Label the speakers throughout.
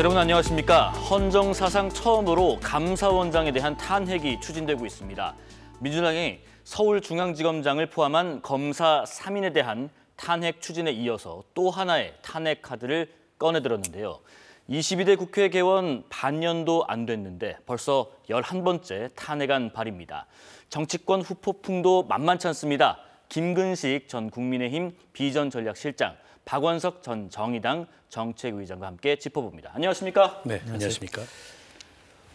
Speaker 1: 여러분 안녕하십니까? 헌정 사상 처음으로 감사원장에 대한 탄핵이 추진되고 있습니다. 민주당이 서울중앙지검장을 포함한 검사 3인에 대한 탄핵 추진에 이어서 또 하나의 탄핵 카드를 꺼내들었는데요. 22대 국회 개원 반년도 안 됐는데 벌써 11번째 탄핵안 발의입니다. 정치권 후폭풍도 만만치 않습니다. 김근식 전 국민의힘 비전전략실장, 박원석 전 정의당 정책위의장과 함께 짚어봅니다. 안녕하십니까?
Speaker 2: 네, 안녕하십니까?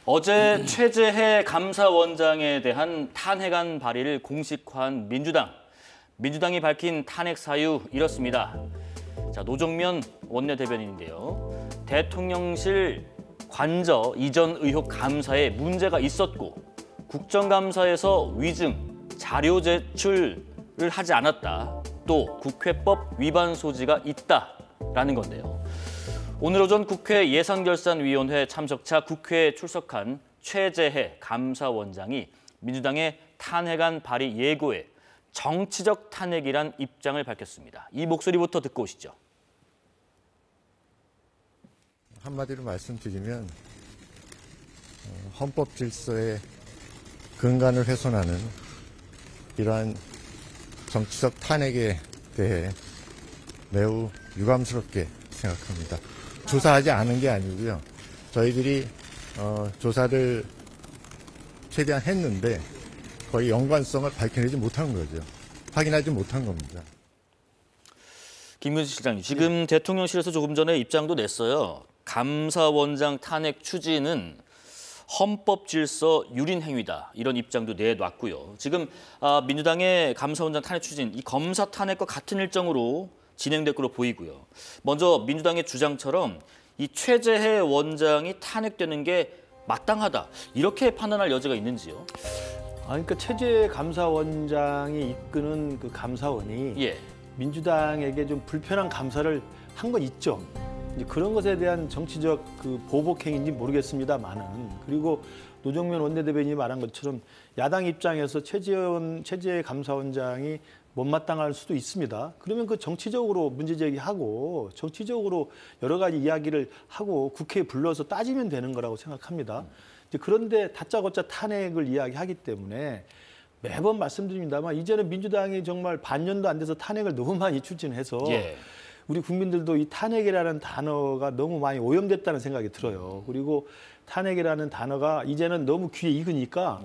Speaker 1: 어제 최재해 감사원장에 대한 탄핵안 발의를 공식화한 민주당. 민주당이 밝힌 탄핵 사유 이렇습니다. 자, 노정면 원내대변인인데요. 대통령실 관저 이전 의혹 감사에 문제가 있었고 국정감사에서 위증, 자료 제출을 하지 않았다. 또 국회법 위반 소지가 있다라는 건데요. 오늘 오전 국회 예산결산위원회 참석차 국회에 출석한 최재해 감사원장이 민주당의 탄핵안 발의 예고에 정치적 탄핵이란 입장을 밝혔습니다. 이 목소리부터 듣고 오시죠.
Speaker 3: 한마디로 말씀드리면 헌법 질서의 근간을 훼손하는 이러한 정치적 탄핵에 대해 매우 유감스럽게 생각합니다. 조사하지 않은 게 아니고요. 저희들이 조사를 최대한 했는데 거의 연관성을 밝혀내지 못한 거죠. 확인하지 못한 겁니다.
Speaker 1: 김근식 실장님, 지금 대통령실에서 조금 전에 입장도 냈어요. 감사원장 탄핵 추진은 헌법 질서 유린 행위다. 이런 입장도 내놨고요. 지금 민주당의 감사원장 탄핵 추진, 이 검사 탄핵과 같은 일정으로 진행될 것으로 보이고요. 먼저 민주당의 주장처럼 이 최재해 원장이 탄핵되는 게 마땅하다. 이렇게 판단할 여지가 있는지요?
Speaker 2: 그러니까 최재해 감사원장이 이끄는 그 감사원이 민주당에게 좀 불편한 감사를 한 건 있죠. 이제 그런 것에 대한 정치적 그 보복행위인지 모르겠습니다만은, 그리고 노정면 원내대변인이 말한 것처럼 야당 입장에서 최재해 감사원장이 못마땅할 수도 있습니다. 그러면 그 정치적으로 문제 제기하고 정치적으로 여러 가지 이야기를 하고 국회에 불러서 따지면 되는 거라고 생각합니다. 이제 그런데 다짜고짜 탄핵을 이야기하기 때문에 매번 말씀드립니다만 이제는 민주당이 정말 반년도 안 돼서 탄핵을 너무 많이 추진해서 우리 국민들도 이 탄핵이라는 단어가 너무 많이 오염됐다는 생각이 들어요. 그리고 탄핵이라는 단어가 이제는 너무 귀에 익으니까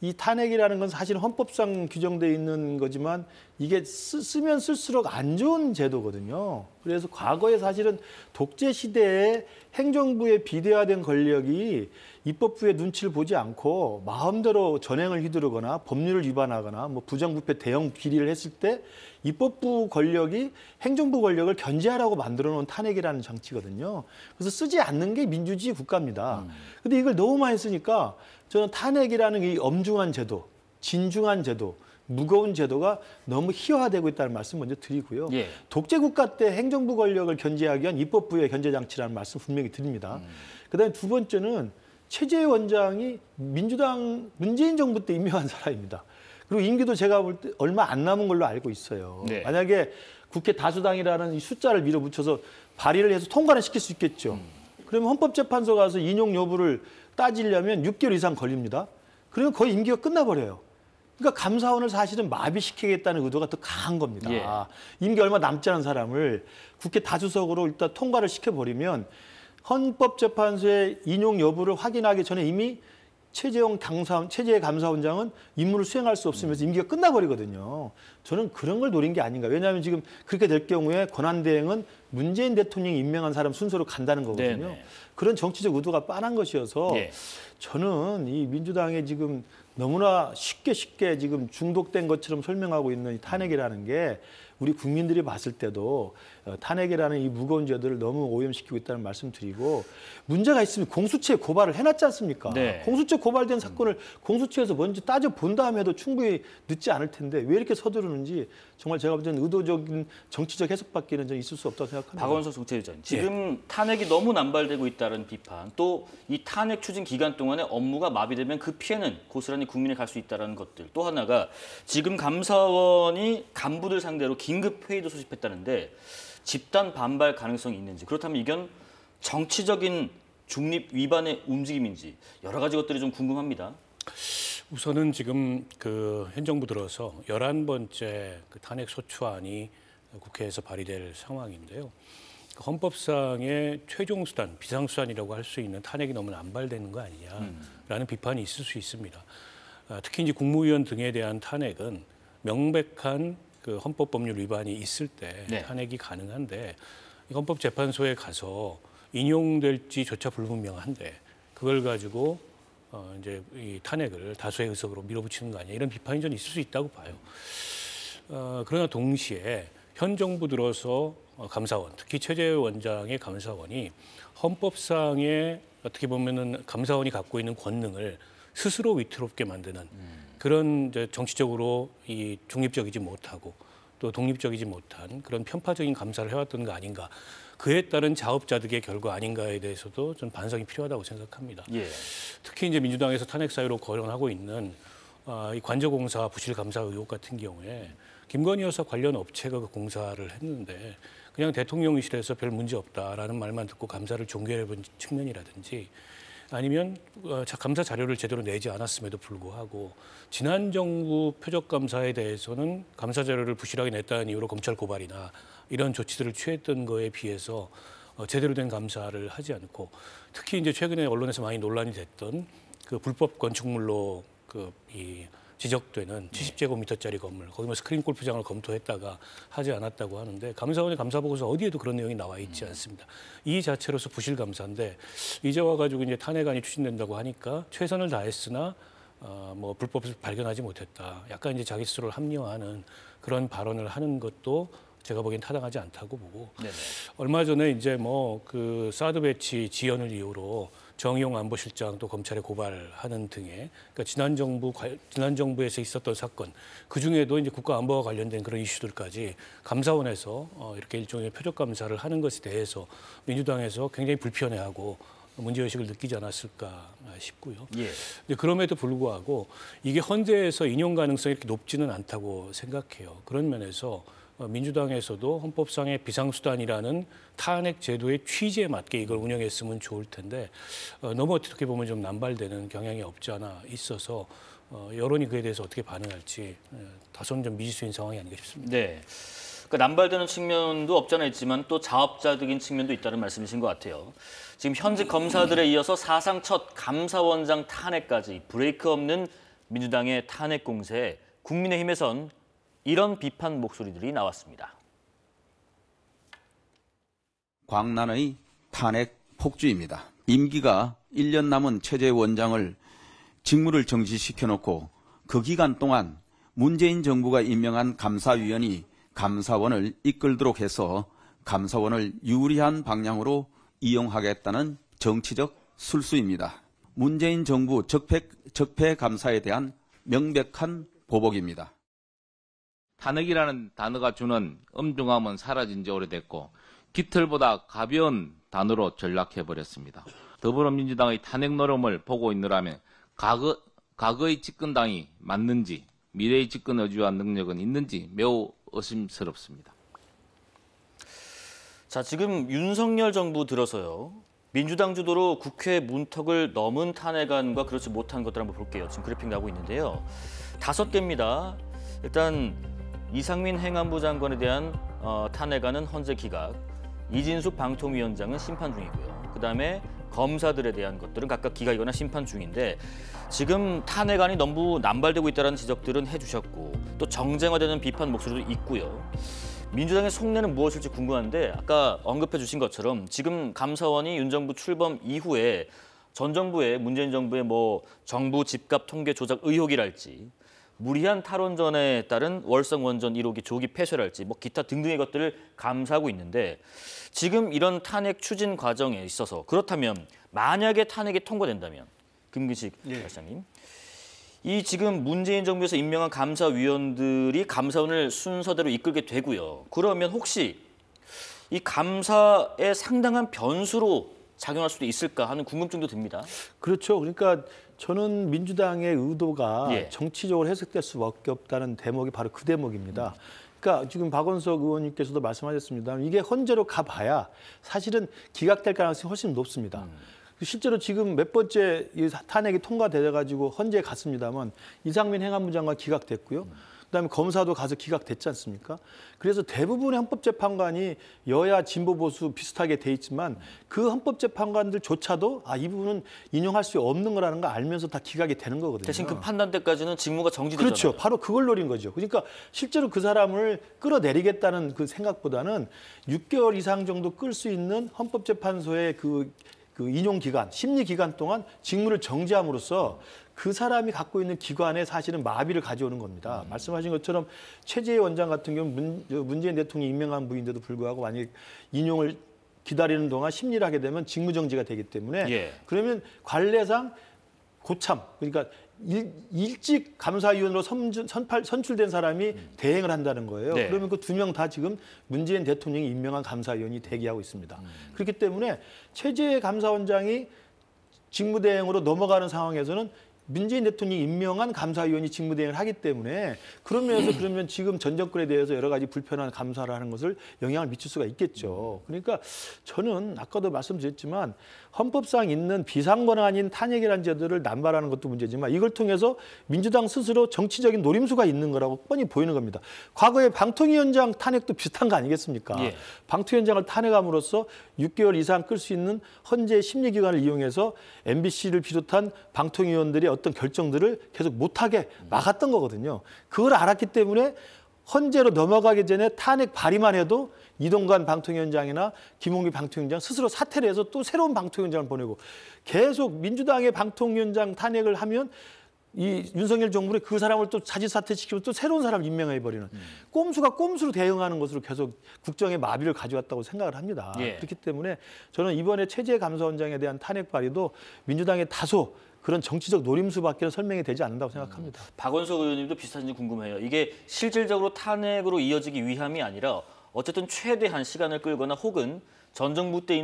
Speaker 2: 이 탄핵이라는 건 사실 헌법상 규정되어 있는 거지만 이게 쓰면 쓸수록 안 좋은 제도거든요. 그래서 과거에 사실은 독재 시대에 행정부의 비대화된 권력이 입법부의 눈치를 보지 않고 마음대로 전횡을 휘두르거나 법률을 위반하거나 뭐 부정부패 대형 비리를 했을 때 입법부 권력이 행정부 권력을 견제하라고 만들어 놓은 탄핵이라는 장치거든요. 그래서 쓰지 않는 게 민주주의 국가입니다. 근데 이걸 너무 많이 쓰니까 저는 탄핵이라는 이 엄중한 제도, 진중한 제도, 무거운 제도가 너무 희화화되고 있다는 말씀 먼저 드리고요. 독재 국가 때 행정부 권력을 견제하기 위한 입법부의 견제 장치라는 말씀 분명히 드립니다. 그다음에 두 번째는 최재해 원장이 민주당 문재인 정부 때 임명한 사람입니다. 그리고 임기도 제가 볼 때 얼마 안 남은 걸로 알고 있어요. 만약에 국회 다수당이라는 이 숫자를 밀어붙여서 발의를 해서 통과를 시킬 수 있겠죠. 그러면 헌법재판소 가서 인용 여부를 따지려면 6개월 이상 걸립니다. 그러면 거의 임기가 끝나버려요. 그러니까 감사원을 사실은 마비시키겠다는 의도가 더 강한 겁니다. 임기 얼마 남지 않은 사람을 국회 다수석으로 일단 통과를 시켜버리면 헌법재판소의 인용 여부를 확인하기 전에 이미 최재해 감사원장은 임무를 수행할 수 없으면서 임기가 끝나버리거든요. 저는 그런 걸 노린 게 아닌가. 왜냐하면 지금 그렇게 될 경우에 권한대행은 문재인 대통령이 임명한 사람 순서로 간다는 거거든요. 그런 정치적 의도가 빤한 것이어서 저는 이 민주당의 지금 너무나 쉽게 지금 중독된 것처럼 설명하고 있는 이 탄핵이라는 게 우리 국민들이 봤을 때도 탄핵이라는 이 무거운 죄들을 너무 오염시키고 있다는 말씀 드리고, 문제가 있으면 공수처에 고발을 해놨지 않습니까? 공수처 고발된 사건을 공수처에서 먼저 따져본 다음에 해도 충분히 늦지 않을 텐데 왜 이렇게 서두르는지 정말 제가 볼 때는 의도적인 정치적 해석밖에는 좀 있을 수 없다고 생각합니다.
Speaker 1: 박원석 정책위의장, 지금 탄핵이 너무 남발되고 있다는 비판, 또 이 탄핵 추진 기간 동안에 업무가 마비되면 그 피해는 고스란히 국민에 갈 수 있다는 것들, 또 하나가 지금 감사원이 간부들 상대로 긴급 회의도 소집했다는데 집단 반발 가능성이 있는지, 그렇다면 이건 정치적인 중립 위반의 움직임인지 여러 가지 것들이 좀 궁금합니다.
Speaker 4: 우선은 지금 현 정부 들어서 11번째 탄핵 소추안이 국회에서 발의될 상황인데요. 헌법상의 최종 수단, 비상수단이라고 할 수 있는 탄핵이 너무 남발되는 거 아니냐라는 비판이 있을 수 있습니다. 특히 이제 국무위원 등에 대한 탄핵은 명백한 헌법 법률 위반이 있을 때 탄핵이 가능한데 헌법재판소에 가서 인용될지조차 불분명한데 그걸 가지고 이제 이 탄핵을 다수의 의석으로 밀어붙이는 거 아니냐 이런 비판이 좀 있을 수 있다고 봐요. 그러나 동시에 현 정부 들어서 감사원, 특히 최재해 원장의 감사원이 헌법상의 어떻게 보면은 감사원이 갖고 있는 권능을 스스로 위태롭게 만드는 그런 이제 정치적으로 이 중립적이지 못하고 또 독립적이지 못한 그런 편파적인 감사를 해왔던 거 아닌가. 그에 따른 자업자득의 결과 아닌가에 대해서도 좀 반성이 필요하다고 생각합니다.
Speaker 1: 예.
Speaker 4: 특히 이제 민주당에서 탄핵 사유로 거론하고 있는 이 관저공사 부실 감사 의혹 같은 경우에 김건희 여사 관련 업체가 그 공사를 했는데 그냥 대통령실에서 별 문제 없다라는 말만 듣고 감사를 종결해본 측면이라든지 아니면 감사 자료를 제대로 내지 않았음에도 불구하고 지난 정부 표적감사에 대해서는 감사 자료를 부실하게 냈다는 이유로 검찰 고발이나 이런 조치들을 취했던 거에 비해서 제대로 된 감사를 하지 않고 특히 이제 최근에 언론에서 많이 논란이 됐던 그 불법 건축물로 지적되는 70제곱미터짜리 건물, 거기 뭐 스크린 골프장을 검토했다가 하지 않았다고 하는데 감사원의 감사보고서 어디에도 그런 내용이 나와 있지 않습니다. 이 자체로서 부실 감사인데 이제 와가지고 이제 탄핵안이 추진된다고 하니까 최선을 다했으나 뭐 불법을 발견하지 못했다. 약간 이제 자기 스스로를 합리화하는 그런 발언을 하는 것도 제가 보기엔 타당하지 않다고 보고 네네. 얼마 전에 이제 뭐 그 사드 배치 지연을 이유로 정의용 안보실장 또 검찰에 고발하는 등의 그러니까 지난 정부에서 있었던 사건 그 중에도 이제 국가안보와 관련된 그런 이슈들까지 감사원에서 이렇게 일종의 표적 감사를 하는 것에 대해서 민주당에서 굉장히 불편해하고 문제의식을 느끼지 않았을까 싶고요. 예. 그럼에도 불구하고 이게 헌재에서 인용 가능성이 이렇게 높지는 않다고 생각해요. 그런 면에서 민주당에서도 헌법상의 비상수단이라는 탄핵 제도의 취지에 맞게 이걸 운영했으면 좋을 텐데 너무 어떻게 보면 좀 남발되는 경향이 없지 않아 있어서 여론이 그에 대해서 어떻게 반응할지 다소는 좀 미지수인 상황이 아닌가 싶습니다.
Speaker 1: 네. 그러니까 남발되는 측면도 없지 않아 있지만 또 자업자득인 측면도 있다는 말씀이신 것 같아요. 지금 현직 검사들에 이어서 사상 첫 감사원장 탄핵까지 브레이크 없는 민주당의 탄핵 공세에 국민의힘에선 이런 비판 목소리들이 나왔습니다.
Speaker 5: 광란의 탄핵 폭주입니다. 임기가 1년 남은 최재해 원장을 직무를 정지시켜놓고 그 기간 동안 문재인 정부가 임명한 감사위원이 감사원을 이끌도록 해서 감사원을 유리한 방향으로 이용하겠다는 정치적 술수입니다. 문재인 정부 적폐 감사에 대한 명백한 보복입니다.
Speaker 6: 탄핵이라는 단어가 주는 엄중함은 사라진 지 오래됐고 깃털보다 가벼운 단어로 전락해버렸습니다. 더불어민주당의 탄핵 노름을 보고 있노라면 과거의 집권당이 맞는지 미래의 집권 의지와 능력은 있는지 매우 의심스럽습니다.
Speaker 1: 자, 지금 윤석열 정부 들어서요. 민주당 주도로 국회 문턱을 넘은 탄핵안과 그렇지 못한 것들 한번 볼게요. 지금 그래픽 나오고 있는데요. 5개입니다. 일단 이상민 행안부 장관에 대한 탄핵안은 헌재 기각, 이진숙 방통위원장은 심판 중이고요. 그다음에 검사들에 대한 것들은 각각 기각이거나 심판 중인데 지금 탄핵안이 너무 남발되고 있다는 지적들은 해주셨고 또 정쟁화되는 비판 목소리도 있고요. 민주당의 속내는 무엇일지 궁금한데 아까 언급해 주신 것처럼 지금 감사원이 윤 정부 출범 이후에 전 정부의 문재인 정부의 뭐 정부 집값 통계 조작 의혹이랄지 무리한 탈원전에 따른 월성 원전 1호기 조기 폐쇄랄지 뭐 기타 등등의 것들을 감사하고 있는데 지금 이런 탄핵 추진 과정에 있어서 그렇다면 만약에 탄핵이 통과된다면 김근식 발사님 이 지금 문재인 정부에서 임명한 감사위원들이 감사원을 순서대로 이끌게 되고요. 그러면 혹시 이 감사의 상당한 변수로 작용할 수도 있을까 하는 궁금증도 듭니다.
Speaker 2: 그렇죠. 그러니까 저는 민주당의 의도가 정치적으로 해석될 수밖에 없다는 대목이 바로 그 대목입니다. 그러니까 지금 박원석 의원님께서도 말씀하셨습니다. 이게 헌재로 가봐야 사실은 기각될 가능성이 훨씬 높습니다. 실제로 지금 몇 번째 탄핵이 통과돼가지고 헌재에 갔습니다만 이상민 행안부 장관 기각됐고요. 그다음에 검사도 가서 기각됐지 않습니까? 그래서 대부분의 헌법재판관이 여야 진보 보수 비슷하게 돼 있지만 그 헌법재판관들조차도 이 부분은 인용할 수 없는 거라는 걸 알면서 다 기각이 되는 거거든요.
Speaker 1: 대신 그 판단 때까지는 직무가 정지되잖아요.
Speaker 2: 그렇죠. 바로 그걸 노린 거죠. 그러니까 실제로 그 사람을 끌어내리겠다는 그 생각보다는 6개월 이상 정도 끌 수 있는 헌법재판소의 그 인용 기간, 심리 기간 동안 직무를 정지함으로써 그 사람이 갖고 있는 기관에 사실은 마비를 가져오는 겁니다. 말씀하신 것처럼 최재해 원장 같은 경우는 문재인 대통령이 임명한 부인데도 불구하고 만약 인용을 기다리는 동안 심리를 하게 되면 직무 정지가 되기 때문에 그러면 관례상 고참, 그러니까 일찍 감사위원으로 선출된 사람이 대행을 한다는 거예요. 그러면 그 2명 다 지금 문재인 대통령이 임명한 감사위원이 대기하고 있습니다. 그렇기 때문에 최재해 감사원장이 직무대행으로 넘어가는 상황에서는 문재인 대통령이 임명한 감사위원이 직무대행을 하기 때문에 그런 면에서 그러면 지금 전 정권에 대해서 여러 가지 불편한 감사를 하는 것을 영향을 미칠 수가 있겠죠. 그러니까 저는 아까도 말씀드렸지만 헌법상 있는 비상권한인 탄핵이라는 제도를 남발하는 것도 문제지만 이걸 통해서 민주당 스스로 정치적인 노림수가 있는 거라고 뻔히 보이는 겁니다. 과거에 방통위원장 탄핵도 비슷한 거 아니겠습니까? 방통위원장을 탄핵함으로써 6개월 이상 끌 수 있는 헌재 심리기관을 이용해서 MBC를 비롯한 방통위원들이 어떤 결정들을 계속 못하게 막았던 거거든요. 그걸 알았기 때문에 헌재로 넘어가기 전에 탄핵 발의만 해도 이동관 방통위원장이나 김홍기 방통위원장 스스로 사퇴를 해서 또 새로운 방통위원장을 보내고 계속 민주당의 방통위원장 탄핵을 하면 이 윤석열 정부는 그 사람을 또 자진 사퇴시키면 또 새로운 사람을 임명해버리는 꼼수가 꼼수로 대응하는 것으로 계속 국정의 마비를 가져왔다고 생각을 합니다. 그렇기 때문에 저는 이번에 최재해 감사원장에 대한 탄핵 발의도 민주당의 다소 그런 정치적 노림수밖에 설명이 되지 않는다고 생각합니다.
Speaker 1: 박원석 의원님도 비슷한지 궁금해요. 이게 실질적으로 탄핵으로 이어지기 위함이 아니라 어쨌든 최대한 시간을 끌거나 혹은 전 정부 때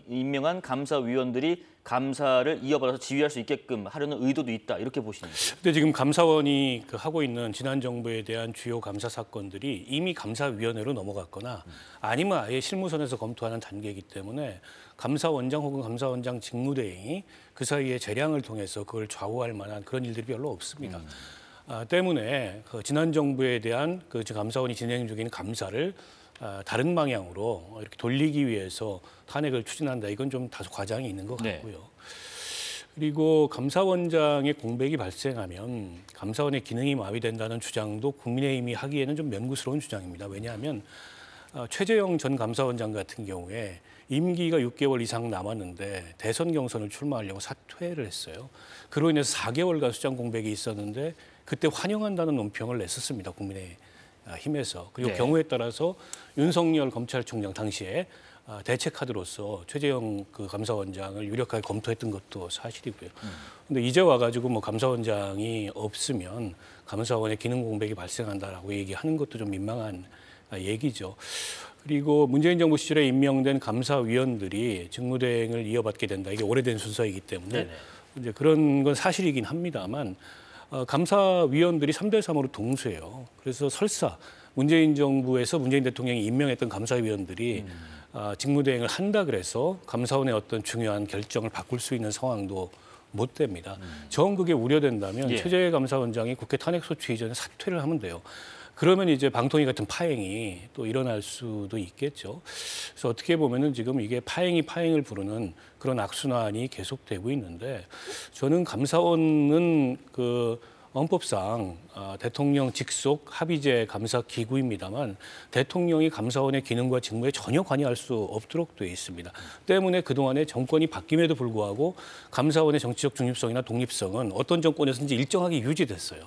Speaker 1: 임명한 감사위원들이 감사를 이어받아서 지휘할 수 있게끔 하려는 의도도 있다 이렇게 보시는 거죠.
Speaker 4: 근데 지금 감사원이 하고 있는 지난 정부에 대한 주요 감사 사건들이 이미 감사위원회로 넘어갔거나 아니면 아예 실무선에서 검토하는 단계이기 때문에 감사원장 혹은 감사원장 직무대행이 그 사이에 재량을 통해서 그걸 좌우할 만한 그런 일들이 별로 없습니다. 때문에 지난 정부에 대한 감사원이 진행 중인 감사를 다른 방향으로 이렇게 돌리기 위해서 탄핵을 추진한다. 이건 좀 다소 과장이 있는 것 같고요. 그리고 감사원장의 공백이 발생하면 감사원의 기능이 마비된다는 주장도 국민의힘이 하기에는 좀 명구스러운 주장입니다. 왜냐하면 최재형 전 감사원장 같은 경우에 임기가 6개월 이상 남았는데 대선 경선을 출마하려고 사퇴를 했어요. 그로 인해서 4개월간 수장 공백이 있었는데 그때 환영한다는 논평을 냈었습니다. 국민의힘에서. 그리고 경우에 따라서 윤석열 검찰총장 당시에 대체 카드로서 최재형 감사원장을 유력하게 검토했던 것도 사실이고요. 근데 이제 와가지고 감사원장이 없으면 감사원의 기능 공백이 발생한다라고 얘기하는 것도 좀 민망한 얘기죠. 그리고 문재인 정부 시절에 임명된 감사위원들이 직무대행을 이어받게 된다. 이게 오래된 순서이기 때문에 이제 그런 건 사실이긴 합니다만 감사위원들이 3대3으로 동수예요. 그래서 설사 문재인 정부에서 문재인 대통령이 임명했던 감사위원들이 직무대행을 한다 그래서 감사원의 어떤 중요한 결정을 바꿀 수 있는 상황도 못 됩니다. 정 그게 우려된다면 최재해 감사원장이 국회 탄핵소추 이전에 사퇴를 하면 돼요. 그러면 이제 방통위 같은 파행이 또 일어날 수도 있겠죠. 그래서 어떻게 보면은 지금 이게 파행이 파행을 부르는 그런 악순환이 계속되고 있는데 저는 감사원은 헌법상 대통령 직속 합의제 감사 기구입니다만 대통령이 감사원의 기능과 직무에 전혀 관여할 수 없도록 되어 있습니다. 때문에 그동안에 정권이 바뀜에도 불구하고 감사원의 정치적 중립성이나 독립성은 어떤 정권에서든지 일정하게 유지됐어요.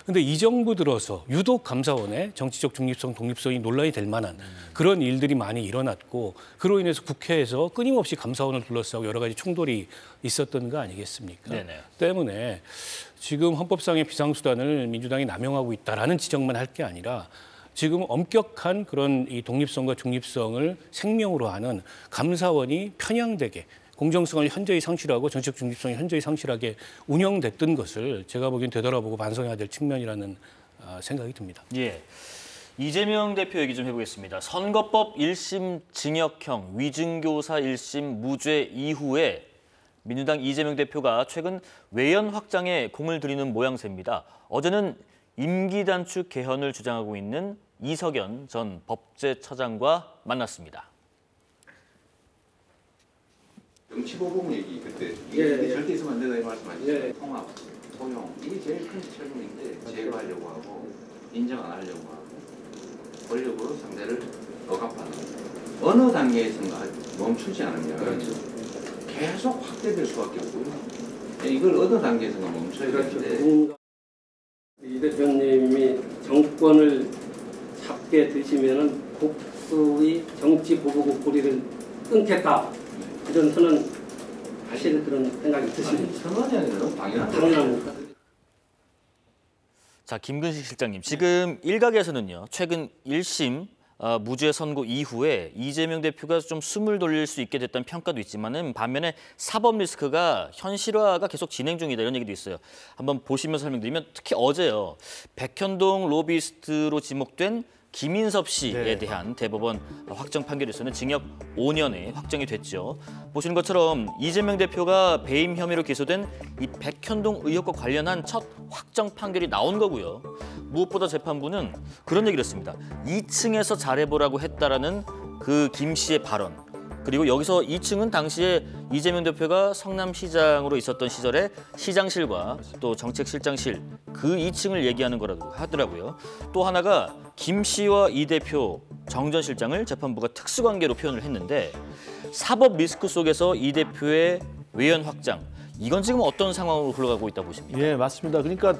Speaker 4: 그런데 이 정부 들어서 유독 감사원의 정치적 중립성, 독립성이 논란이 될 만한 그런 일들이 많이 일어났고 그로 인해서 국회에서 끊임없이 감사원을 둘러싸고 여러 가지 충돌이 있었던 거 아니겠습니까? 때문에 지금 헌법상의 비상수단을 민주당이 남용하고 있다라는 지적만 할 게 아니라 지금 엄격한 그런 이 독립성과 중립성을 생명으로 하는 감사원이 편향되게 공정성을 현저히 상실하고 정치적 중립성이 현저히 상실하게 운영됐던 것을 제가 보기엔 되돌아보고 반성해야 될 측면이라는 생각이 듭니다.
Speaker 1: 이재명 대표 얘기 좀 해보겠습니다. 선거법 1심 징역형, 위증교사 1심 무죄 이후에 민주당 이재명 대표가 최근 외연 확장에 공을 들이는 모양새입니다. 어제는 임기 단축 개헌을 주장하고 있는 이석연 전 법제처장과 만났습니다.
Speaker 7: 정치보복 얘기 그때 이게 절대 있으면 안 된다 이 말씀하시죠. 통합, 포용 이게 제일 큰 책임인데 제거하려고 하고 인정 안 하려고 하고 권력으로 상대를 억압하는 어느 단계에선가 멈추지 않으면 계속 확대될 수밖에 없고요. 이걸 어느 단계에선가 멈춰야 되는데
Speaker 8: 이 대표님이 정권을 잡게 되시면은 국수의 정치 보복의 고리를 끊겠다. 이런 선언 하실 그런 생각이 드십니까?
Speaker 7: 선언이 아니라 너무
Speaker 8: 당연합니까?
Speaker 1: 자, 김근식 실장님, 지금 일각에서는요, 최근 1심 무죄 선고 이후에 이재명 대표가 좀 숨을 돌릴 수 있게 됐다는 평가도 있지만은 반면에 사법 리스크가 현실화가 계속 진행 중이다 이런 얘기도 있어요. 한번 보시면서 설명드리면 특히 어제요, 백현동 로비스트로 지목된 김인섭 씨에 대한 대법원 확정 판결에서는 징역 5년에 확정이 됐죠. 보시는 것처럼 이재명 대표가 배임 혐의로 기소된 이 백현동 의혹과 관련한 첫 확정 판결이 나온 거고요. 무엇보다 재판부는 그런 얘기를 했습니다. 2층에서 잘해보라고 했다라는 그 김 씨의 발언. 그리고 여기서 2층은 당시에 이재명 대표가 성남시장으로 있었던 시절에 시장실과 또 정책실장실 그 2층을 얘기하는 거라고 하더라고요. 또 하나가 김 씨와 이 대표 정 전 실장을 재판부가 특수관계로 표현을 했는데 사법 리스크 속에서 이 대표의 외연 확장 이건 지금 어떤 상황으로 흘러가고 있다고 보십니까?
Speaker 2: 예, 맞습니다. 그러니까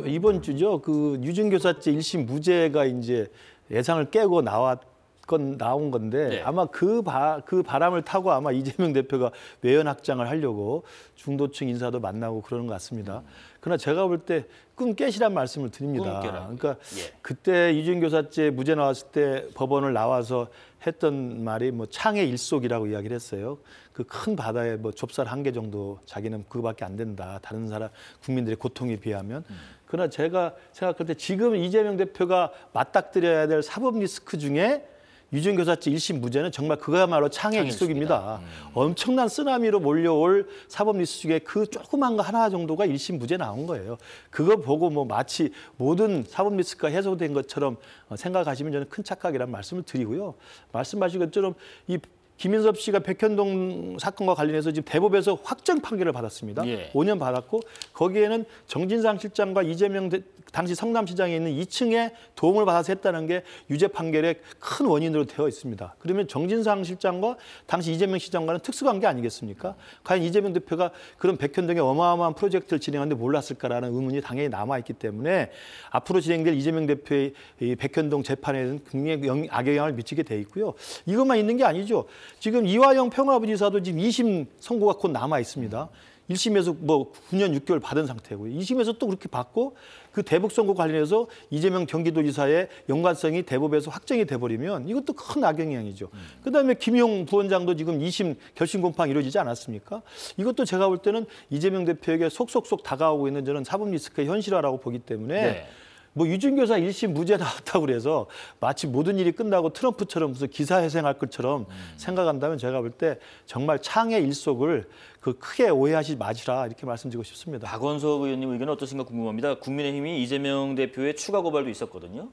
Speaker 2: 이번 주죠. 그 유증교사죄 1심 무죄가 이제 예상을 깨고 나온 건데 아마 그 바람을 타고 아마 이재명 대표가 외연 확장을 하려고 중도층 인사도 만나고 그러는 것 같습니다. 그러나 제가 볼 때 꿈 깨시란 말씀을 드립니다. 그러니까 그때 유증교사죄 무죄 나왔을 때 법원을 나와서 했던 말이 뭐 창의 일속이라고 이야기를 했어요. 그 큰 바다에 뭐 좁쌀 한 개 정도 자기는 그거밖에 안 된다. 다른 사람 국민들의 고통에 비하면. 그러나 제가 생각할 때 지금 이재명 대표가 맞닥뜨려야 될 사법 리스크 중에 유증교사죄 1심 무죄는 정말 그야말로 창의 일속입니다. 엄청난 쓰나미로 몰려올 사법 리스크 중에 그 조그만 거 하나 정도가 1심 무죄 나온 거예요. 그거 보고 뭐 마치 모든 사법 리스크가 해소된 것처럼 생각하시면 저는 큰 착각이라는 말씀을 드리고요. 말씀하신 것처럼 이 김인섭 씨가 백현동 사건과 관련해서 지금 대법에서 확정 판결을 받았습니다. 5년 받았고 거기에는 정진상 실장과 이재명 당시 성남시장에 있는 2층에 도움을 받아서 했다는 게 유죄 판결의 큰 원인으로 되어 있습니다. 그러면 정진상 실장과 당시 이재명 시장과는 특수관계 아니겠습니까? 과연 이재명 대표가 그런 백현동의 어마어마한 프로젝트를 진행하는데 몰랐을까라는 의문이 당연히 남아있기 때문에 앞으로 진행될 이재명 대표의 이 백현동 재판에는 굉장히 악영향을 미치게 돼 있고요. 이것만 있는 게 아니죠. 지금 이화영 평화부지사도 지금 2심 선고가 곧 남아 있습니다. 1심에서 뭐 9년 6개월 받은 상태고요. 2심에서 또 그렇게 받고 그 대북 선고 관련해서 이재명 경기도지사의 연관성이 대법에서 확정이 돼버리면 이것도 큰 악영향이죠. 그다음에 김용 부원장도 지금 2심 결심 공판이 이루어지지 않았습니까? 이것도 제가 볼 때는 이재명 대표에게 속속속 다가오고 있는 저는 사법 리스크의 현실화라고 보기 때문에 뭐 유증교사 1심 무죄 나왔다고 그래서 마치 모든 일이 끝나고 트럼프처럼 무슨 기사회생할 것처럼 생각한다면 제가 볼 때 정말 창의 일속을 그 크게 오해하지 마시라 이렇게 말씀드리고 싶습니다.
Speaker 1: 박원석 의원님 의견은 어떠신가 궁금합니다. 국민의힘이 이재명 대표의 추가 고발도 있었거든요.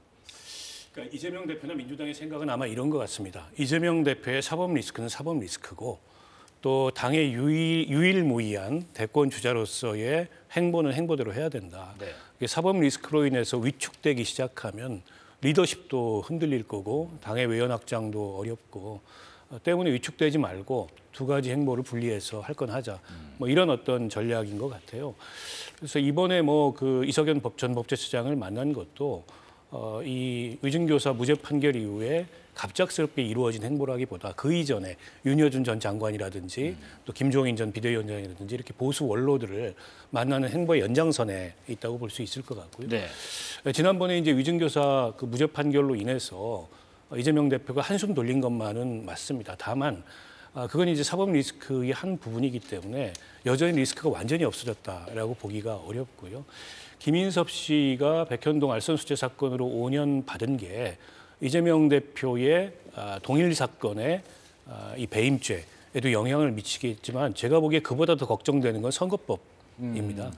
Speaker 4: 그러니까 이재명 대표나 민주당의 생각은 아마 이런 것 같습니다. 이재명 대표의 사법 리스크는 사법 리스크고 또 당의 유일무이한 대권 주자로서의 행보는 행보대로 해야 된다. 사법 리스크로 인해서 위축되기 시작하면 리더십도 흔들릴 거고 당의 외연 확장도 어렵고 때문에 위축되지 말고 두 가지 행보를 분리해서 할 건 하자. 뭐 이런 어떤 전략인 것 같아요. 그래서 이번에 뭐 그 이석연 전 법제처장을 만난 것도 이 위증교사 무죄 판결 이후에 갑작스럽게 이루어진 행보라기보다 그 이전에 윤여준 전 장관이라든지 또 김종인 전 비대위원장이라든지 이렇게 보수 원로들을 만나는 행보의 연장선에 있다고 볼 수 있을 것 같고요. 지난번에 이제 위증교사 그 무죄 판결로 인해서 이재명 대표가 한숨 돌린 것만은 맞습니다. 다만 그건 이제 사법 리스크의 한 부분이기 때문에 여전히 리스크가 완전히 없어졌다라고 보기가 어렵고요. 김인섭 씨가 백현동 알선수재 사건으로 5년 받은 게 이재명 대표의 동일 사건의 이 배임죄에도 영향을 미치겠지만 제가 보기에 그보다 더 걱정되는 건 선거법입니다.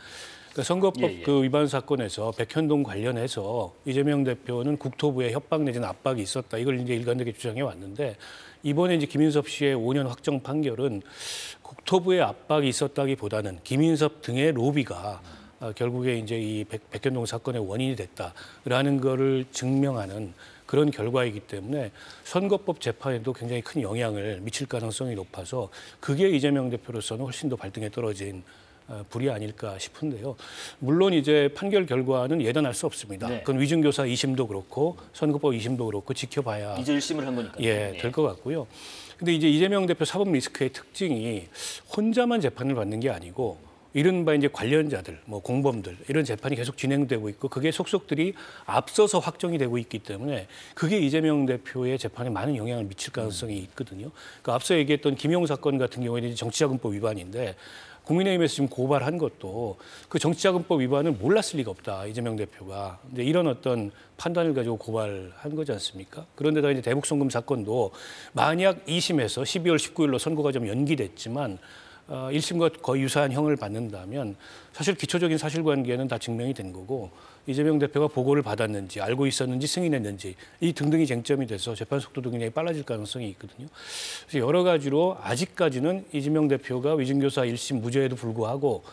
Speaker 4: 그러니까 선거법 그 위반 사건에서 백현동 관련해서 이재명 대표는 국토부에 협박 내지는 압박이 있었다. 이걸 이제 일관되게 주장해 왔는데 이번에 이제 김인섭 씨의 5년 확정 판결은 국토부에 압박이 있었다기보다는 김인섭 등의 로비가 결국에 이제 이 백현동 사건의 원인이 됐다라는 거를 증명하는 그런 결과이기 때문에 선거법 재판에도 굉장히 큰 영향을 미칠 가능성이 높아서 그게 이재명 대표로서는 훨씬 더 발등에 떨어진 불이 아닐까 싶은데요. 물론 이제 판결 결과는 예단할 수 없습니다.
Speaker 1: 네.
Speaker 4: 그건 위증교사 2심도 그렇고 선거법 2심도 그렇고 지켜봐야
Speaker 1: 이제 1심을 한 거니까요.
Speaker 4: 될 것 같고요. 근데 이제 이재명 대표 사법 리스크의 특징이 혼자만 재판을 받는 게 아니고 이른바 이제 관련자들, 뭐 공범들 이런 재판이 계속 진행되고 있고 그게 속속들이 앞서서 확정이 되고 있기 때문에 그게 이재명 대표의 재판에 많은 영향을 미칠 가능성이 있거든요. 그러니까 앞서 얘기했던 김용 사건 같은 경우에는 정치자금법 위반인데 국민의힘에서 지금 고발한 것도 그 정치자금법 위반을 몰랐을 리가 없다. 이재명 대표가. 이제 이런 어떤 판단을 가지고 고발한 거지 않습니까? 그런데다 이제 대북송금 사건도 만약 2심에서 12월 19일로 선고가 좀 연기됐지만 1심과 거의 유사한 형을 받는다면 사실 기초적인 사실관계는 다 증명이 된 거고 이재명 대표가 보고를 받았는지 알고 있었는지 승인했는지 이 등등이 쟁점이 돼서 재판 속도도 굉장히 빨라질 가능성이 있거든요. 그래서 여러 가지로 아직까지는 이재명 대표가 위증교사 1심 무죄에도 불구하고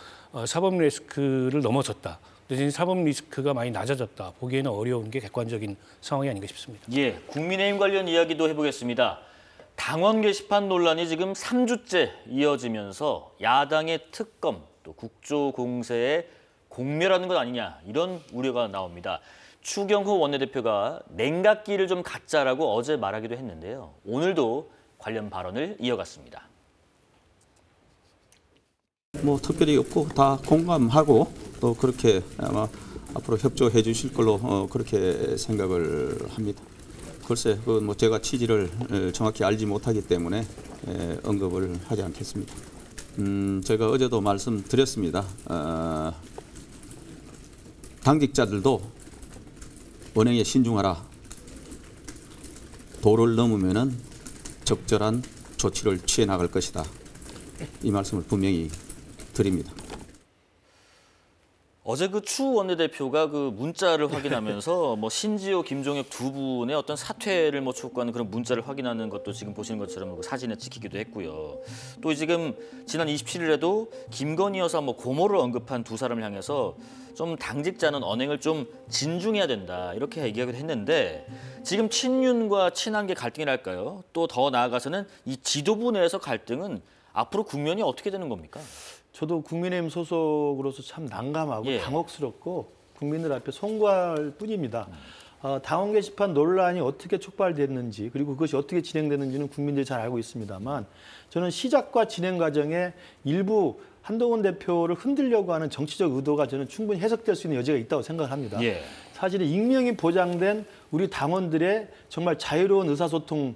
Speaker 4: 사법 리스크를 넘어섰다. 대신 사법 리스크가 많이 낮아졌다. 보기에는 어려운 게 객관적인 상황이 아닌가 싶습니다.
Speaker 1: 예, 국민의힘 관련 이야기도 해보겠습니다. 당원 게시판 논란이 지금 3주째 이어지면서 야당의 특검 또 국조공세에 공멸하는 것 아니냐 이런 우려가 나옵니다. 추경호 원내대표가 냉각기를 좀 갖자라고 어제 말하기도 했는데요. 오늘도 관련 발언을 이어갔습니다.
Speaker 5: 뭐 특별히 없고 다 공감하고 또 그렇게 아마 앞으로 협조해 주실 걸로 그렇게 생각을 합니다. 글쎄, 그 뭐 제가 취지를 정확히 알지 못하기 때문에 언급을 하지 않겠습니다. 제가 어제도 말씀드렸습니다. 당직자들도 언행에 신중하라. 도를 넘으면은 적절한 조치를 취해 나갈 것이다. 이 말씀을 분명히 드립니다.
Speaker 1: 어제 그 추 원내대표가 그 문자를 확인하면서 뭐 신지호, 김종혁 두 분의 어떤 사퇴를 뭐 촉구하는 그런 문자를 확인하는 것도 지금 보시는 것처럼 사진에 찍히기도 했고요. 또 지금 지난 27일에도 김건희 여사 뭐 고모를 언급한 두 사람을 향해서 좀 당직자는 언행을 좀 진중해야 된다 이렇게 얘기하기도 했는데 지금 친윤과 친한계 갈등이랄까요? 또 더 나아가서는 이 지도부 내에서 갈등은 앞으로 국면이 어떻게 되는 겁니까?
Speaker 2: 저도 국민의힘 소속으로서 참 난감하고
Speaker 1: 예.
Speaker 2: 당혹스럽고 국민들 앞에 송구할 뿐입니다. 당원 게시판 논란이 어떻게 촉발됐는지 그리고 그것이 어떻게 진행되는지는 국민들이 잘 알고 있습니다만 저는 시작과 진행 과정에 일부 한동훈 대표를 흔들려고 하는 정치적 의도가 저는 충분히 해석될 수 있는 여지가 있다고 생각합니다.
Speaker 1: 예.
Speaker 2: 사실은 익명이 보장된 우리 당원들의 정말 자유로운 의사소통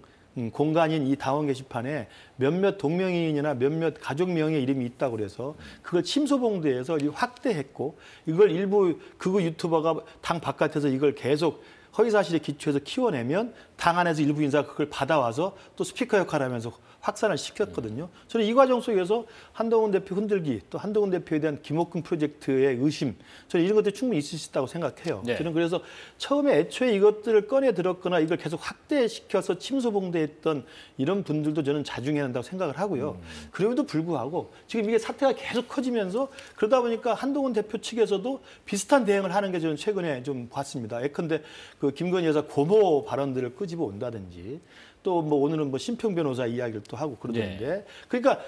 Speaker 2: 공간인 이 당원 게시판에 몇몇 동명이인이나 몇몇 가족명의 이름이 있다고 그래서 그걸 침소봉대해서 확대했고 이걸 일부 극우 유튜버가 당 바깥에서 이걸 계속 허위사실에 기초해서 키워내면 당 안에서 일부 인사가 그걸 받아와서 또 스피커 역할을 하면서 확산을 시켰거든요. 저는 이 과정 속에서 한동훈 대표 흔들기 또 한동훈 대표에 대한 김옥근 프로젝트의 의심 저는 이런 것들이 충분히 있을 수 있다고 생각해요.
Speaker 1: 네.
Speaker 2: 저는 그래서 처음에 애초에 이것들을 꺼내 들었거나 이걸 계속 확대시켜서 침소봉대했던 이런 분들도 저는 자중해야 한다고 생각을 하고요. 그럼에도 불구하고 지금 이게 사태가 계속 커지면서 그러다 보니까 한동훈 대표 측에서도 비슷한 대응을 하는 게 저는 최근에 좀 봤습니다. 예컨대 그 김건희 여사 고모 발언들을 끄집어 온다든지 또 뭐 오늘은 뭐 심평 변호사 이야기를 또 하고 그러던데
Speaker 1: 네.
Speaker 2: 그러니까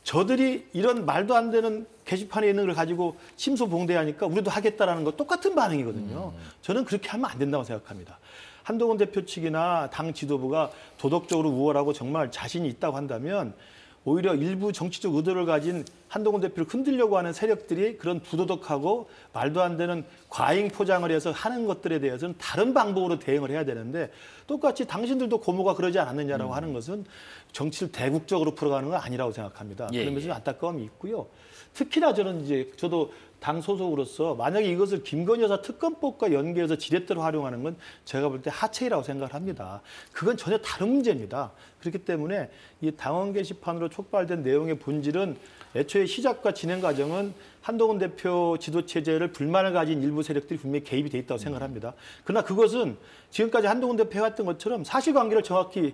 Speaker 2: 저들이 이런 말도 안 되는 게시판에 있는 걸 가지고 침소봉대하니까 우리도 하겠다라는 거 똑같은 반응이거든요. 저는 그렇게 하면 안 된다고 생각합니다. 한동훈 대표 측이나 당 지도부가 도덕적으로 우월하고 정말 자신이 있다고 한다면 오히려 일부 정치적 의도를 가진 한동훈 대표를 흔들려고 하는 세력들이 그런 부도덕하고 말도 안 되는 과잉 포장을 해서 하는 것들에 대해서는 다른 방법으로 대응을 해야 되는데 똑같이 당신들도 고모가 그러지 않았느냐라고 하는 것은 정치를 대국적으로 풀어가는 건 아니라고 생각합니다.
Speaker 1: 예,
Speaker 2: 그러면서
Speaker 1: 예.
Speaker 2: 안타까움이 있고요. 특히나 저는 이제 저도 당 소속으로서 만약에 이것을 김건희 여사 특검법과 연계해서 지렛대로 활용하는 건 제가 볼 때 하책이라고 생각을 합니다. 그건 전혀 다른 문제입니다. 그렇기 때문에 이 당원 게시판으로 촉발된 내용의 본질은 애초에 시작과 진행 과정은 한동훈 대표 지도 체제를 불만을 가진 일부 세력들이 분명히 개입이 돼 있다고 생각합니다. 그러나 그것은 지금까지 한동훈 대표 해왔던 것처럼 사실관계를 정확히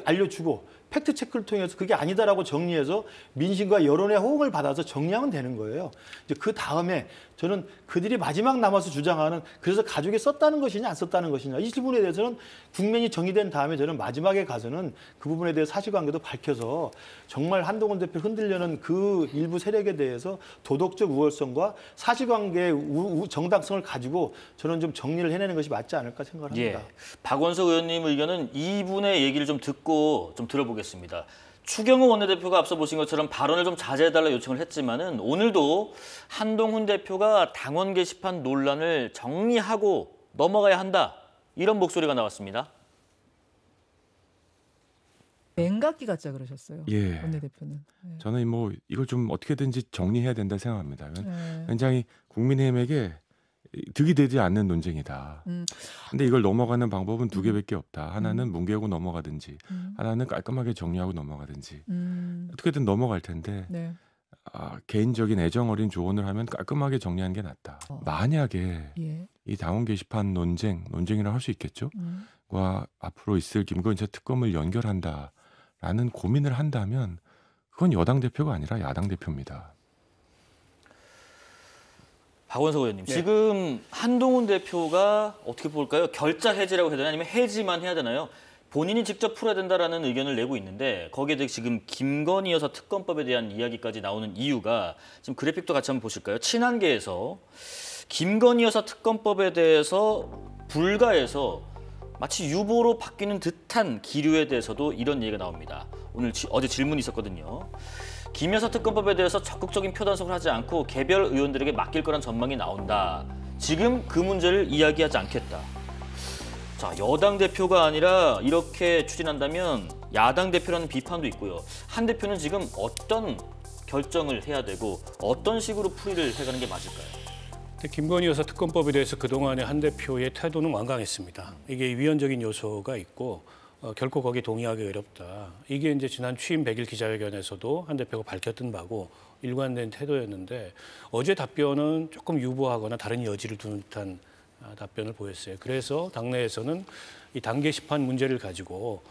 Speaker 2: 알려주고 팩트 체크를 통해서 그게 아니다라고 정리해서 민심과 여론의 호응을 받아서 정리하면 되는 거예요. 이제 그 다음에 저는 그들이 마지막 남아서 주장하는 그래서 가족이 썼다는 것이냐 안 썼다는 것이냐 이 질문에 대해서는 국면이 정의된 다음에 저는 마지막에 가서는 그 부분에 대해 사실관계도 밝혀서 정말 한동훈 대표를 흔들려는 그 일부 세력에 대해서 도덕적 우월성과 사실관계의 정당성을 가지고 저는 좀 정리를 해내는 것이 맞지 않을까 생각을 합니다.
Speaker 1: 예. 박원석 의원님 의견은 이분의 얘기를 좀 듣고 좀 들어보겠습니다. 추경호 원내대표가 앞서 보신 것처럼 발언을 좀 자제해달라 요청을 했지만은 오늘도 한동훈 대표가 당원 게시판 논란을 정리하고 넘어가야 한다. 이런 목소리가 나왔습니다.
Speaker 9: 맹각기 같자 그러셨어요.
Speaker 10: 예.
Speaker 9: 원내대표는. 네.
Speaker 10: 저는 뭐 이걸 좀 어떻게든지 정리해야 된다 생각합니다. 굉장히 국민의힘에게 득이 되지 않는 논쟁이다. 근데 이걸 넘어가는 방법은 두 개밖에 없다. 하나는 뭉개고 넘어가든지 하나는 깔끔하게 정리하고 넘어가든지 어떻게든 넘어갈 텐데
Speaker 9: 네.
Speaker 10: 개인적인 애정 어린 조언을 하면 깔끔하게 정리하는 게 낫다. 만약에
Speaker 9: 예.
Speaker 10: 이 당원 게시판 논쟁이라고 할 수 있겠죠. 과 앞으로 있을 김건희 여사 특검을 연결한다라는 고민을 한다면 그건 여당 대표가 아니라 야당 대표입니다.
Speaker 1: 박원석 의원님,
Speaker 2: 네.
Speaker 1: 지금 한동훈 대표가 어떻게 볼까요? 결자 해지라고 해야 되나 아니면 해지만 해야 되나요? 본인이 직접 풀어야 된다라는 의견을 내고 있는데 거기에 지금 김건희 여사 특검법에 대한 이야기까지 나오는 이유가 지금 그래픽도 같이 한번 보실까요? 친한계에서 김건희 여사 특검법에 대해서 불가해서 마치 유보로 바뀌는 듯한 기류에 대해서도 이런 얘기가 나옵니다. 어제 질문이 있었거든요. 김 여사 특검법에 대해서 적극적인 표단속을 하지 않고 개별 의원들에게 맡길 거란 전망이 나온다. 지금 그 문제를 이야기하지 않겠다. 자, 여당 대표가 아니라 이렇게 추진한다면 야당 대표라는 비판도 있고요. 한 대표는 지금 어떤 결정을 해야 되고 어떤 식으로 풀이를 해가는 게 맞을까요?
Speaker 4: 김건희 여사 특검법에 대해서 그동안의 한 대표의 태도는 완강했습니다. 이게 위헌적인 요소가 있고 결코 거기에 동의하기 어렵다. 이게 이제 지난 취임 100일 기자회견에서도 한 대표가 밝혔던 바고 일관된 태도였는데 어제 답변은 조금 유보하거나 다른 여지를 두는 듯한 답변을 보였어요. 그래서 당내에서는 이 당 게시판 문제를 가지고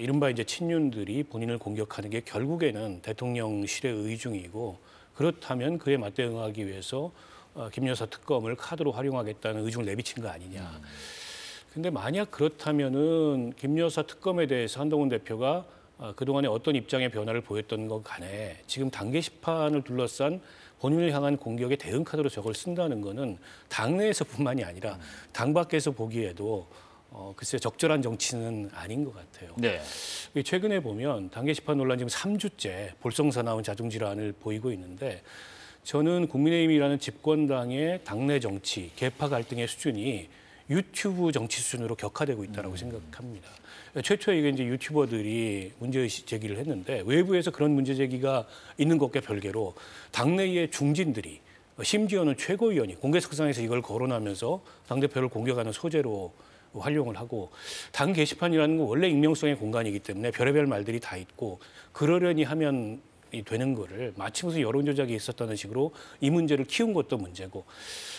Speaker 4: 이른바 이제 친윤들이 본인을 공격하는 게 결국에는 대통령실의 의중이고 그렇다면 그에 맞대응하기 위해서 김 여사 특검을 카드로 활용하겠다는 의중을 내비친 거 아니냐. 근데 만약 그렇다면은 김 여사 특검에 대해서 한동훈 대표가 그동안에 어떤 입장의 변화를 보였던 것 간에 지금 당 게시판을 둘러싼 본인을 향한 공격의 대응 카드로 저걸 쓴다는 거는 당내에서뿐만이 아니라 당 밖에서 보기에도 글쎄 적절한 정치는 아닌 것 같아요.
Speaker 1: 네.
Speaker 4: 최근에 보면 당 게시판 논란 지금 3주째 볼성사 나온 자중질환을 보이고 있는데 저는 국민의힘이라는 집권당의 당내 정치, 계파 갈등의 수준이 유튜브 정치 수준으로 격화되고 있다고 생각합니다. 최초에 이게 이제 유튜버들이 문제의식 제기를 했는데 외부에서 그런 문제 제기가 있는 것과 별개로 당내의 중진들이 심지어는 최고위원이 공개석상에서 이걸 거론하면서 당대표를 공격하는 소재로 활용을 하고 당 게시판이라는 건 원래 익명성의 공간이기 때문에 별의별 말들이 다 있고 그러려니 하면 되는 거를 마치 무슨 여론 조작이 있었다는 식으로 이 문제를 키운 것도 문제고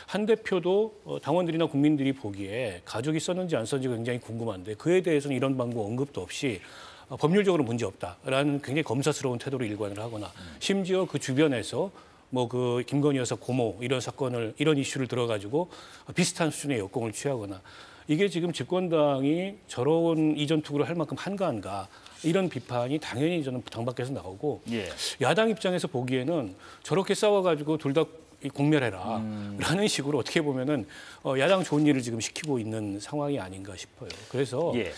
Speaker 4: 한 대표도 당원들이나 국민들이 보기에 가족이 썼는지 안 썼는지 굉장히 궁금한데 그에 대해서는 이런 방법 언급도 없이 법률적으로 문제 없다라는 굉장히 검사스러운 태도로 일관을 하거나 심지어 그 주변에서 뭐 그 김건희 여사 고모 이런 사건을 이런 이슈를 들어가지고 비슷한 수준의 역공을 취하거나 이게 지금 집권당이 저런 이전 투구를 할 만큼 한가한가 이런 비판이 당연히 저는 당 밖에서 나오고
Speaker 1: 예.
Speaker 4: 야당 입장에서 보기에는 저렇게 싸워가지고 둘 다 공멸해라 라는 식으로 어떻게 보면은 야당 좋은 일을 지금 시키고 있는 상황이 아닌가 싶어요. 그래서
Speaker 1: 예.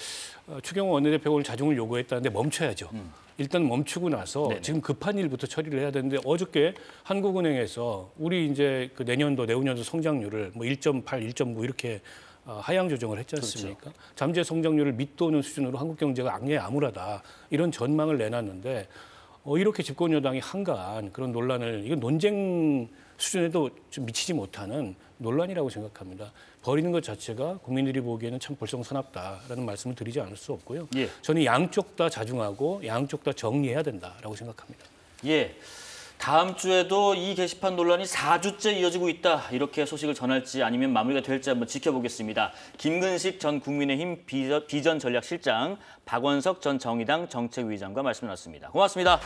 Speaker 4: 추경호 원내대표가 오늘 자중을 요구했다는데 멈춰야죠. 일단 멈추고 나서
Speaker 1: 네네.
Speaker 4: 지금 급한 일부터 처리를 해야 되는데 어저께 한국은행에서 우리 이제 그 내년도 성장률을 뭐 1.8, 1.9 이렇게 하향 조정을 했지 않습니까? 그렇죠. 잠재 성장률을 밑도는 수준으로 한국 경제가 악리에 암울하다 이런 전망을 내놨는데 이렇게 집권 여당이 한가한 그런 논란을 이건 논쟁 수준에도 좀 미치지 못하는 논란이라고 생각합니다. 버리는 것 자체가 국민들이 보기에는 참 볼썽사납다라는 말씀을 드리지 않을 수 없고요. 예. 저는 양쪽 다 자중하고 양쪽 다 정리해야 된다라고 생각합니다.
Speaker 1: 예. 다음 주에도 이 게시판 논란이 4주째 이어지고 있다. 이렇게 소식을 전할지 아니면 마무리가 될지 한번 지켜보겠습니다. 김근식 전 국민의힘 비전전략실장, 박원석 전 정의당 정책위의장과 말씀 나눴습니다. 고맙습니다.